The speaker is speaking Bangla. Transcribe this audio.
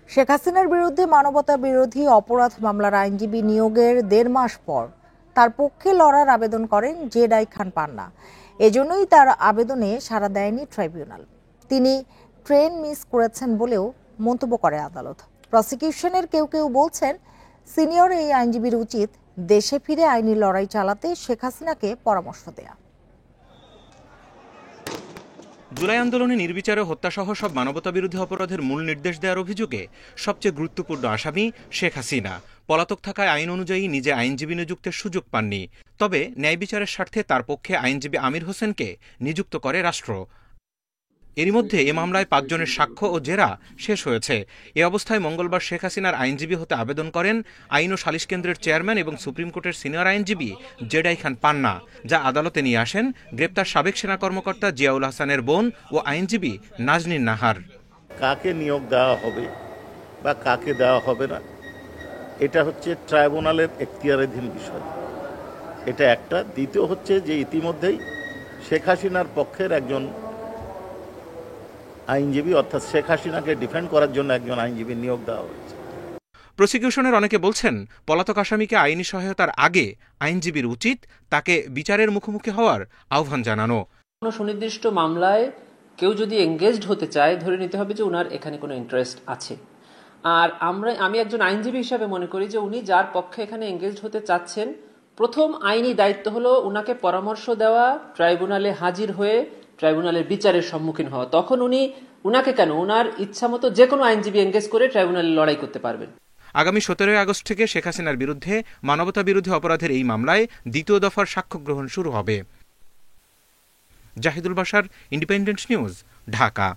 শেখ হাসিনার বিরুদ্ধে মানবতা বিরোধী অপরাধ মামলার আইনজীবী নিয়োগের ১.৫ মাস পর তার পক্ষে লড়ার আবেদন করেন জেডাই খান পান্না। এজন্যই তার আবেদনে সাড়া দেয়নি ট্রাইব্যুনাল। তিনি ট্রেন মিস করেছেন বলেও মন্তব্য করে আদালত। প্রসিকিউশনের কেউ কেউ বলছেন, সিনিয়র এই আইনজীবীর উচিত দেশে ফিরে আইনি লড়াই চালাতে শেখ হাসিনাকে পরামর্শ দেয়া। জুলাই আন্দোলনে নির্বিচারে হত্যাসহ সব মানবতাবিরোধী অপরাধের মূল নির্দেশ দেওয়ার অভিযোগে সবচেয়ে গুরুত্বপূর্ণ আসামি শেখ হাসিনা পলাতক থাকায় আইন অনুযায়ী নিজে আইনজীবী নিযুক্তের সুযোগ পাননি। তবে ন্যায় বিচারের স্বার্থে তার পক্ষে আইনজীবী আমির হোসেনকে নিযুক্ত করে রাষ্ট্র। এরই মধ্যে এ মামলায় ৫ জনের সাক্ষ্য ও জেরা শেষ হয়েছে। এ অবস্থায় মঙ্গলবার শেখ হাসিনার আইনজীবী হতে আবেদন করেন আইন ও সালিশ কেন্দ্রের চেয়ারম্যান এবং সুপ্রিম কোর্টের সিনিয়র আইনজীবী জেডাই খান পান্না, যা আদালতে নিয়ে আসেন গ্রেপ্তার সাবেক সেনা কর্মকর্তা জিয়াউল হাসানের বোন ও আইনজীবী নাজনীন নাহার। কাকে নিয়োগ দেওয়া হবে বা কাকে দেওয়া হবে না, এটা হচ্ছে ট্রাইব্যুনালের এখতিয়ারাধীন বিষয়। এটা একটা। দ্বিতীয় হচ্ছে যে ইতিমধ্যেই শেখ হাসিনার পক্ষের একজন আইনজীবী, অর্থাৎ শেখ হাসিনাকে ডিফেন্ড করার জন্য একজন আইনজীবী নিয়োগ দেওয়া হয়েছে। প্রসিকিউশনের অনেকে বলছেন, পলাতক আসামিকে আইনি সহায়তার আগে আইনজীবীর উচিত তাকে বিচারের মুখোমুখি হওয়ার আহ্বান জানানো। কোনো সুনির্দিষ্ট মামলায় কেউ যদি এঙ্গেজড হতে চায়, ধরে নিতে হবে যে উনার এখানে কোনো ইন্টারেস্ট আছে। আর আমি একজন আইনজীবী হিসাবে মনে করি যে উনি যার পক্ষে এখানে এঙ্গেজড হতে চাচ্ছেন, প্রথম আইনি দায়িত্ব হলো উনাকে পরামর্শ দেওয়া, ট্রাইব্যুনালে হাজির হয়ে ট্রাইব্যুনালের বিচারের সম্মুখীন হওয়া। তখন উনাকে কেন, উনার ইচ্ছা মতো যে কোনো আইনজীবী এঙ্গেজ করে ট্রাইব্যুনালে লড়াই করতে পারবেন। আগামী ১৭ আগস্ট থেকে শেখ হাসিনার বিরুদ্ধে মানবতা বিরোধী অপরাধের এই মামলায় দ্বিতীয় দফার সাক্ষ্য গ্রহণ শুরু হবে। Zahidul Bashar, Independent News, Dhaka.